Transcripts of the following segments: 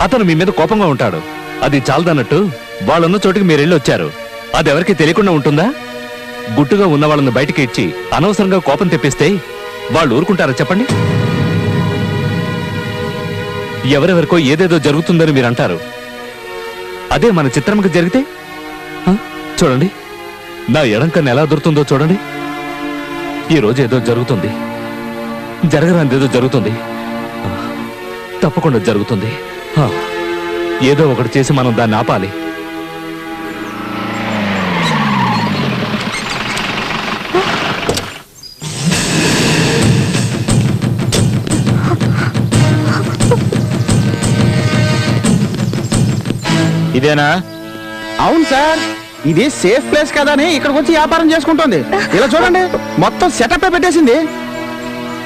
అతను మీ మీద కోపంగా ఉంటాడు. అది చాలదన్నట్టు వాళ్ళున్న చోటికి మీరెళ్ళి వచ్చారు. అది ఎవరికి తెలియకుండా ఉంటుందా? గుట్టుగా ఉన్న వాళ్ళని బయటికి ఇచ్చి అనవసరంగా కోపం తెప్పిస్తే వాళ్ళు ఊరుకుంటారా చెప్పండి? ఎవరెవరికో ఏదేదో జరుగుతుందని మీరు అంటారు. అదే మన చిత్రమ్మకి జరిగితే చూడండి, నా ఎడంకన్ను ఎలా దొరుకుతుందో చూడండి. ఈ రోజు ఏదో జరుగుతుంది, జరగరానిదేదో జరుగుతుంది, తప్పకుండా జరుగుతుంది. ఏదో ఒకటి చేసి మనం దాన్ని ఆపాలి. ఇదేనా? అవును సార్, ఇది సేఫ్ ప్లేస్ కదా అని ఇక్కడికి వచ్చి వ్యాపారం చేసుకుంటుంది. ఇలా చూడండి, మొత్తం సెటప్ పెట్టేసింది.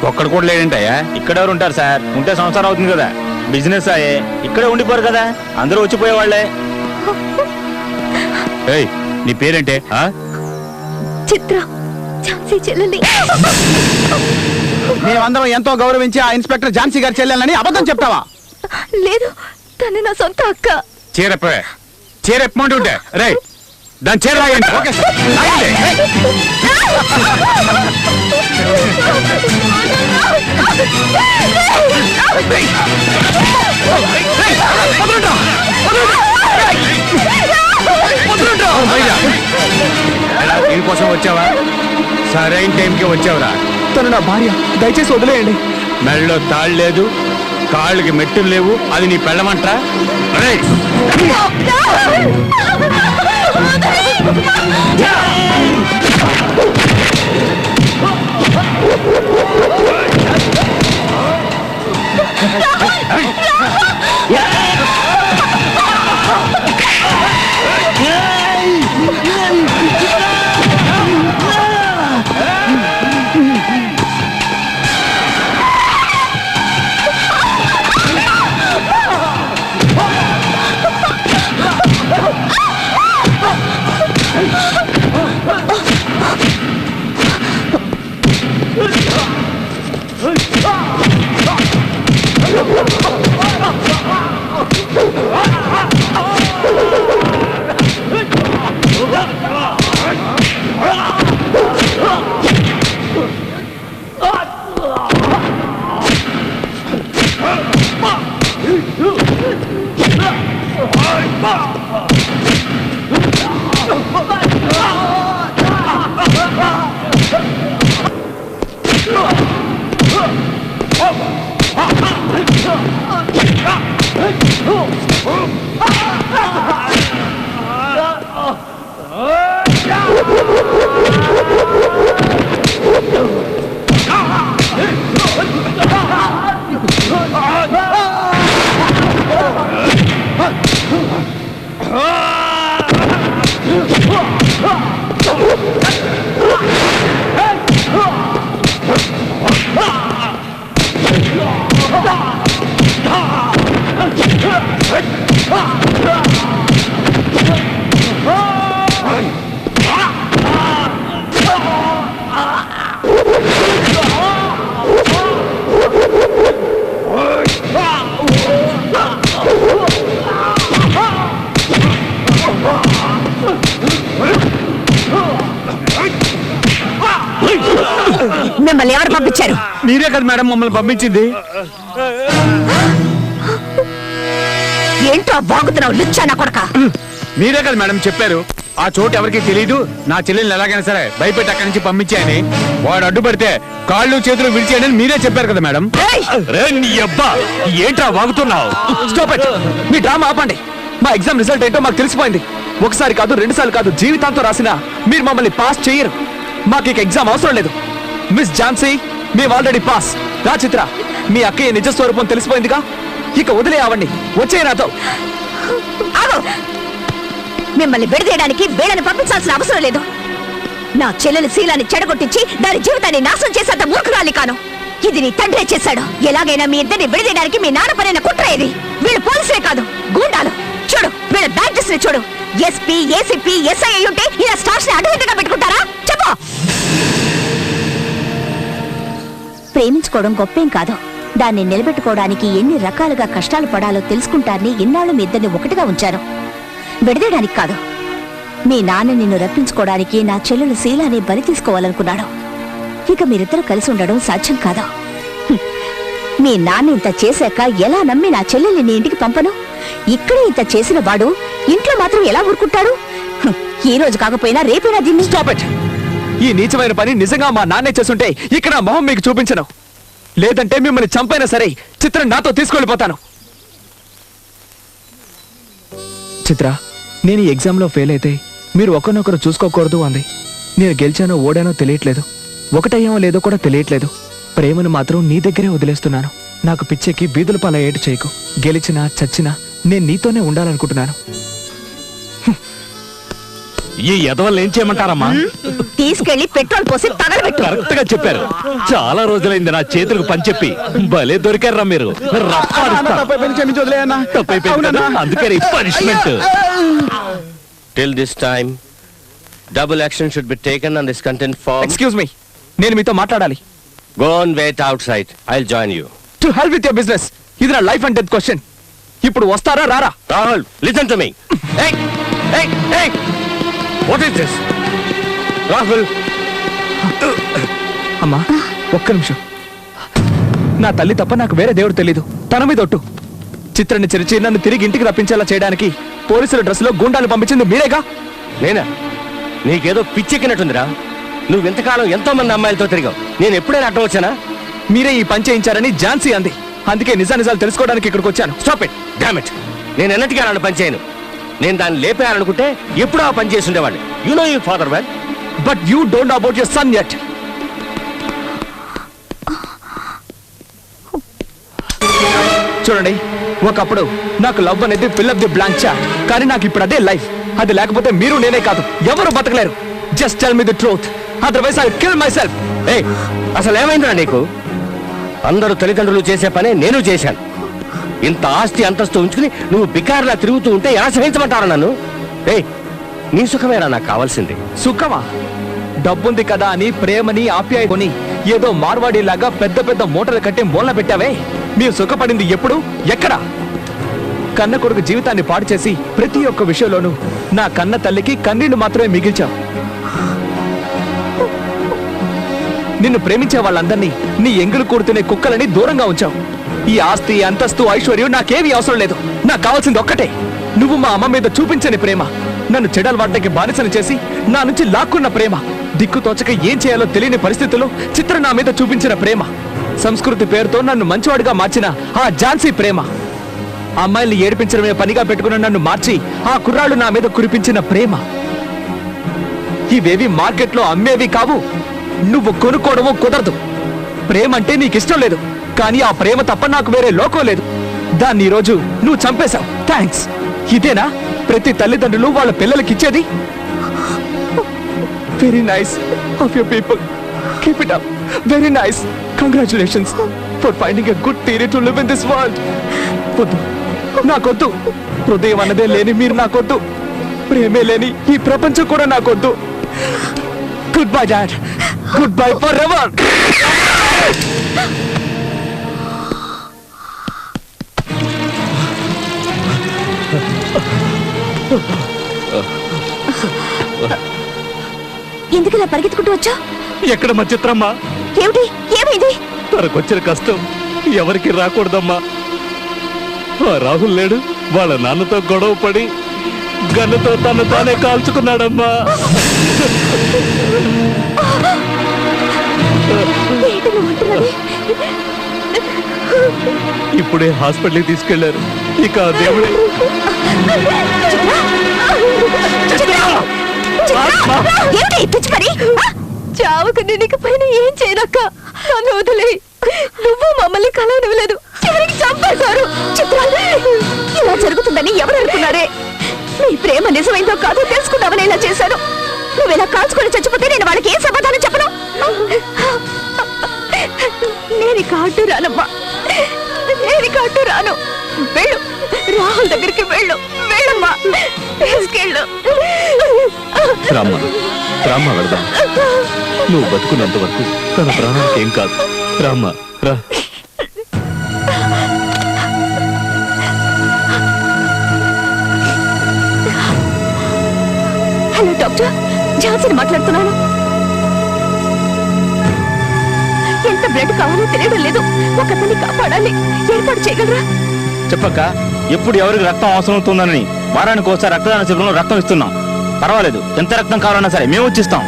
ఒక్కడు కూడా లేడంటయ్యా. ఇక్కడ ఎవరు ఉంటారు సార్? ఉంటే సంవత్సరం అవుతుంది కదా. బిజినెస్ అయ్యే ఇక్కడే ఉండిపోరు కదా, అందరూ వచ్చిపోయేవాళ్లే. నీ పేరేంటే? చిత్ర, ఝాన్సీ చెల్లెలి. మేమందరం ఎంతో గౌరవించి ఆ ఇన్స్పెక్టర్ ఝాన్సీ గారి చెల్లెలని అబద్ధం చెప్తావా? లేదు, తను నా సొంత అక్క. చీరెప్పమంటుంటే రే దాని చీర రాయండి. ఓకే సార్, రాయండి. దీనికోసం వచ్చావా? సరైన టైంకి వచ్చావురా. తను నా భార్య, దయచేసి వదిలేయండి. మెడలో తాళ్ళు లేదు, కాళ్ళకి మెట్టులు లేవు, అది నీ పెళ్ళమంటా? మిమ్మల్ని ఎవరు పంపించారు? మీరే కదా మేడం మమ్మల్ని పంపించింది. ఏంటో బాగుతున్నావు లుచ్చానా కొడక? మీరే కదా మేడం చెప్పారు ఆ చోటు ఎవరికి తెలియదు, నా చెల్లెల్ని ఎలాగైనా సరే భయపెట్టి అక్కడి నుంచి పంపించాయని. వాడు అడ్డుపడితే కాళ్ళు చేతులు విడిచేయని మీరే చెప్పారు కదా మేడం. ఏంట్రా వాగుతున్నావు? Stop it. మీ డ్రామా ఆపండి. మా ఎగ్జామ్ రిజల్ట్ ఏంటో మాకు తెలిసిపోయింది. ఒకసారి కాదు, రెండుసార్లు కాదు, జీవితాంతో రాసినా మీరు మమ్మల్ని పాస్ చేయరు. మాకు ఇక ఎగ్జామ్ అవసరం లేదు. మిస్ ఝాన్సీ, మేము ఆల్రెడీ పాస్. రా చిత్ర, మీ అక్కయ్య నిజ స్వరూపం తెలిసిపోయిందిగా, ఇక వదిలే అవండి. వచ్చే నాతో. మిమ్మల్ని విడదీయడానికి వీళ్ళని పంపించాల్సిన అవసరం లేదు. నా చెల్లెలి శీలాన్ని చెడగొట్టించి దాని జీవితాన్ని నాశనం చేసేంత మూర్ఖురాలి కాను. ఇది నీ తండ్రే చేశాడు. ఎలాగైనా మీ ఇద్దరిని విడదీయడానికి మీ నాన్న పరైన కుట్ర ఇది. వీళ్ళు పోలీసులే కాదు, గూండాలు. చూడు, వీళ్ళ బ్యాడ్జెస్ ని చూడు. ఎస్పీ, ఏసీపీ, ఎస్ఐ అయి ఉంటే ఇలా స్టార్స్ ని అడ్డుదిడ్డగా పెట్టుకుంటారా? చెప్పు. ప్రేమించుకోవడం గొప్పేం కాదు. దాన్ని నిలబెట్టుకోవడానికి ఎన్ని రకాలుగా కష్టాలు పడాలో తెలుసుకుంటారని ఇన్నాళ్ళు మీ ఇద్దరిని ఒకటిగా ఉంచాను. విడదీయడానికి కాదు. మీ నాన్న నిన్ను రప్పించుకోవడానికి నా చెల్లెలు శీలాన్ని బలి తీసుకోవాలనుకున్నాడు. ఇక మీరిద్దరూ కలిసి ఉండడం సాధ్యం కాదు. మీ నాన్న ఇంత చేశాక ఎలా నమ్మి నా చెల్లెల్ని నీ ఇంటికి పంపను? ఇక్కడే ఇంత చేసిన వాడు ఇంట్లో మాత్రం ఎలా ఊరుకుంటాడు? ఈ రోజు కాకపోయినా రేపైనా దీన్ని స్టాప్ ఇట్. ఈ నీచమైన పని నిజంగా మా నాన్నే చేస్తుంటే ఇక్కడ నా మొహం మీకు చూపించను. లేదంటే మిమ్మల్ని చంపైనా సరే చిత్రం నాతో తీసుకెళ్ళిపోతాను. చిత్ర, నేను ఈ ఎగ్జామ్లో ఫెయిల్ అయితే మీరు ఒకరినొకరు చూసుకోకూడదు అంది. నేను గెలిచానో ఓడానో తెలియట్లేదు, ఒకటయ్యామో లేదో కూడా తెలియట్లేదు. ప్రేమను మాత్రం నీ దగ్గరే వదిలేస్తున్నాను. నాకు పిచ్చెక్కి బీదుల పాల ఏటు చేయకు. గెలిచినా చచ్చినా నేను నీతోనే ఉండాలనుకుంటున్నాను. ఈ ఎదవల్ని ఏం చేయమంటారమ్మా? తీసుకెళ్లి పెట్రోల్ పోసి తగలబెట్టు. కరెక్ట్ గా చెప్పారు. చాలా రోజులైంది నా చేతులకు పని చెప్పి. భలే దొరికారా మీరు. అందుకని punishment. Till this time, double action should be taken on this content form. Excuse me, నేను మీతో మాట్లాడాలి. Go and wait outside. I'll join you. To help with your business. ఇది నా లైఫ్ అండ్ డెత్ క్వశ్చన్. ఇప్పుడు వస్తారా రారా? Rahul, listen to me. Hey! Hey! Hey! What is this? Rahul. అమ్మా, ఒక్క నిమిషం. నా తల్లి తప్ప నాకు వేరే దేవుడు తెలీదు. తన మీద ఒట్టు. చిత్రాన్ని చెరిచి నన్ను తిరిగి ఇంటికి రప్పించేలా చేయడానికి పోలీసుల డ్రెస్సులో గుండాలు పంపించింది మీరేగా? నేనా? నీకేదో పిచ్చెక్కినట్టుందిరా. నువ్వు ఇంతకాలం ఎంతో మంది అమ్మాయిలతో తిరిగావు. నేను ఎప్పుడైనా అడ్డం వచ్చానా? మీరే ఈ పని చేయించారని ఝాన్సీ అంది. అందుకే నిజాలు తెలుసుకోవడానికి ఇక్కడికి వచ్చాను. Stop it. Damn it. నేను ఎన్నటికీ అలాంటి పని చేయను. నేను దాన్ని లేపేయాలనుకుంటే ఎప్పుడో ఆ పని చేసి ఉండేవాడిని. You know your father well. But you don't know about your son yet. చూడండి, ఒకప్పుడు నాకు లవ్ అనేది fill up the blank chat. కానీ నాకు ఇప్పుడు అదే లైఫ్. అది లేకపోతే మీరు నేనే కాదు ఎవరు బతకలేరు. Just tell me the truth, otherwise I will kill myself. ఏయ్, అసలు ఏమైందిరా నీకు? అందరూ తల్లిదండ్రులు చేసే పనే నేను చేశాను. ఇంత ఆస్తి అంతస్తు ఉంచుకుని నువ్వు బికార్లా తిరుగుతూ ఉంటే ఎలా సహించమంటారా నన్ను? ఏయ్, నీ సుఖమేరా నాకు కావాల్సింది. సుఖమా? డబ్బుంది కదా అని ప్రేమని ఆప్యాయని ఏదో మార్వాడిలాగా పెద్ద పెద్ద మూటలు కట్టి మూలన పెట్టావే. మీరు సుఖపడింది ఎప్పుడు, ఎక్కడ? కన్న కొడుకు జీవితాన్ని పాడు చేసి ప్రతి ఒక్క విషయంలోనూ నా కన్న తల్లికి కన్నీళ్లు మాత్రమే మిగిల్చావు. నిన్ను ప్రేమించే వాళ్ళందరినీ నీ ఎంగులు కూడుతునే కుక్కలని దూరంగా ఉంచావు. ఈ ఆస్తి అంతస్తు ఐశ్వర్యం నాకేమీ అవసరం లేదు. నాకు కావాల్సింది ఒక్కటే, నువ్వు మా అమ్మ మీద చూపించని ప్రేమ. నన్ను చెడలవాడ్డకి బానిసను చేసి నా నుంచి లాక్కున్న ప్రేమ. దిక్కు తోచక ఏం చేయాలో తెలియని పరిస్థితుల్లో చిత్ర నా మీద చూపించిన ప్రేమ. సంస్కృతి పేరుతో నన్ను మంచివాడిగా మార్చిన ఆ ఝాన్సీ ప్రేమ. అమ్మాయిల్ని ఏడిపించడమే పనిగా పెట్టుకున్న నన్ను మార్చి ఆ కుర్రాళ్ళు నా మీద కురిపించిన ప్రేమ. ఇవేవి మార్కెట్లో అమ్మేవి కావు. నువ్వు కొనుక్కోవడమో కుదరదు. ప్రేమ అంటే నీకిష్టం లేదు, కానీ ఆ ప్రేమ తప్ప నాకు వేరే లోకం లేదు. దాన్ని ఈరోజు నువ్వు చంపేశావు. థ్యాంక్స్. ఇదేనా ప్రతి తల్లిదండ్రులు వాళ్ళ పిల్లలకిచ్చేది? Very nice of your people. Keep it up. Very nice. Congratulations for finding a good theory to live in this world. వద్దు, నాకొద్దు. హృదయం అన్నదే లేని మీరు నాకొద్దు. ప్రేమే లేని ఈ ప్రపంచం కూడా నాకొద్దు. Good bye dad. Good bye for ever. ఎందుకు ఇలా పరిగెత్తుకుంటూ వచ్చా? ఎక్కడ మా చిత్రమ్మా? ఏమిటి, ఏమైంది? తనకొచ్చిన కష్టం ఎవరికి రాకూడదమ్మా. ఆ రాహుల్ లేడు, వాళ్ళ నాన్నతో గొడవ పడి గన్నుతో తను తానే కాల్చుకున్నాడమ్మా. ఏంటి నువ్వు అంటున్నది? ఇప్పుడే హాస్పిటల్కి తీసుకెళ్లారు. ఇక ఆ దేవుడే ఏమిటి పిచ్చి పని? చావుకు నీకు పైన ఏం చేయనక్క. నన్ను వదిలే. నువ్వు మమ్మల్ని కలవనివ్వలేదు, చివరికి చంపేశారు. చిత్ర, ఇలా జరుగుతుందని ఎవరు అనుకున్నారే? నీ ప్రేమ నిజమైందో కాదో తెలుసుకుందామని ఇలా చేశాను. నువ్వు ఇలా కాల్చుకొని చచ్చిపోతే నేను వాళ్ళకి ఏం సమాధానం చెప్పను? నేను కాటు రానమ్మా, నేను కాటు రాను. వెళ్ళు, రాహుల్ దగ్గరికి వెళ్ళు. వెళ్ళమ్మా, తీసుకెళ్ళు. రామ్మా, రామ్మా వెళదాం. నువ్వు బతుకున్నంత వరకు తన ప్రాణానికి ఏం కాదు. రామ్మా, రా. ఝాన్సీని మాట్లాడుతున్నాను. ఎంత బ్లడ్ కావాలో తెలియడం లేదు. ఒకతన్ని కాపాడాలి, ఏర్పాటు చేయగలరా? చెప్పక్క, ఎప్పుడు ఎవరికి రక్తం అవసరం అవుతుందని వారానికి ఒకసారి రక్తదాన శిబిరంలో రక్తం ఇస్తున్నాం. పర్వాలేదు, ఎంత రక్తం కావాలన్నా సరే మేము వచ్చిస్తాం.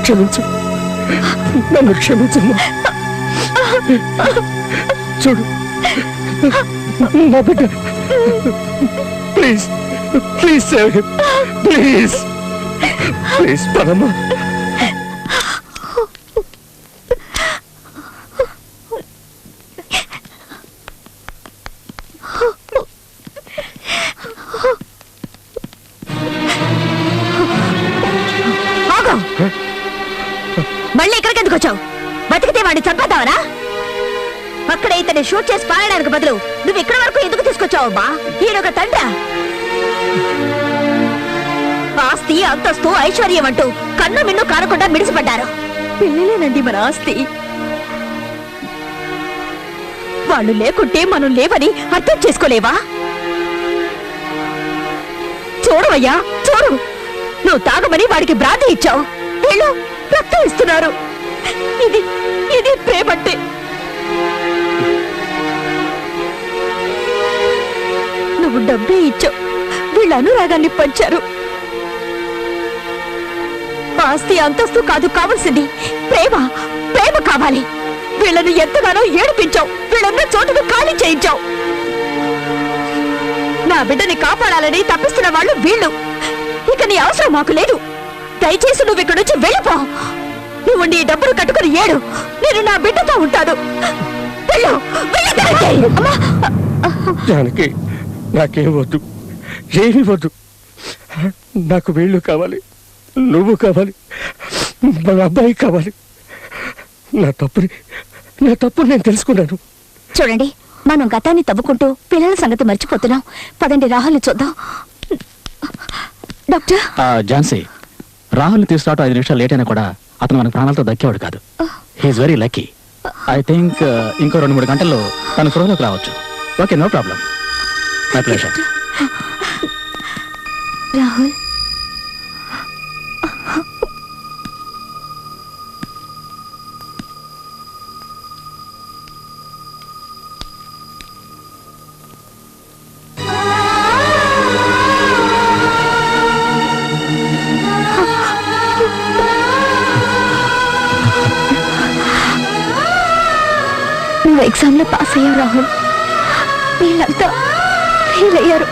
క్షమించు, నన్ను క్షమించమ్మా. చూడు నా బిడ్డ, please please save him, please please పదమ్మా. మళ్ళీ ఇక్కడికి ఎందుకు వచ్చావు? బతికితే వాడిని చంపేద్దావరా? అక్కడ ఇతన్ని షూట్ చేసి పారడానికి బదులు నువ్వు ఇక్కడ వరకు ఎందుకు తీసుకొచ్చావమ్మా? ఈయనొక తండ్రి. ఆస్తి, అంతస్తు, ఐశ్వర్యం అంటూ కన్ను మిన్ను కానకుండా మిడిసిపడ్డారు. పిల్లలేనండి మన ఆస్తి. వాళ్ళు లేకుంటే మనం లేవని అర్థం చేసుకోలేవా? చూడవయ్యా, చూడు. నువ్వు తాగమని వాడికి బ్రాంతి ఇచ్చావు, వీళ్ళు రక్తం ఇస్తున్నారు. ఇది ఇది ప్రేమంటే. నువ్వు డబ్బే ఇచ్చావు, వీళ్ళ అనురాగాన్ని పంచారు. ఆస్తి, అంతస్తు కాదు కావాల్సింది, ప్రేమ. ప్రేమ కావాలి. వీళ్ళను ఎంతగానో ఏడిపించావు, వీళ్ళన్న చోటును ఖాళీ చేయించావు. నా బిడ్డని కాపాడాలని తప్పిస్తున్న వాళ్ళు వీళ్ళు. ఇక నీ అవసరం మాకు లేదు. దయచేసి నువ్వు ఇక్కడి నుంచి వెళ్ళిపో. నువ్వు నీ డబ్బులు కట్టుకుని ఏడు, నేను నా బిడ్డతో ఉంటాను. వెళ్ళు, జానకి, నాకేం వద్దు, ఏమీ వద్దు. నాకు వీళ్ళు కావాలి, నువ్వు కావాలి, మన అబ్బాయి కావాలి. నా తప్పు నేను తెలుసుకున్నాను. చూడండి, మనం గతాన్ని తవ్వుకుంటూ పిల్లల సంగతి మర్చిపోతున్నాం. పదండి, రాహుల్ని చూద్దాం. డాక్టర్, ఝాన్సీ, రాహుల్ని తీసుకురావటం 5 నిమిషాలు లేట్ అయినా కూడా అతను మన ప్రాణాలతో దక్కేవాడు కాదు. He's very lucky. I think ఇంకో 2-3 గంటల్లో తను స్పృహలోకి రావచ్చు. Okay, no problem. My pleasure. Rahul, నువ్వు ఎగ్జామ్ లో పాస్ అయ్యావు రాహుల్. వీళ్ళంతా ఫెయిల్ అయ్యారు.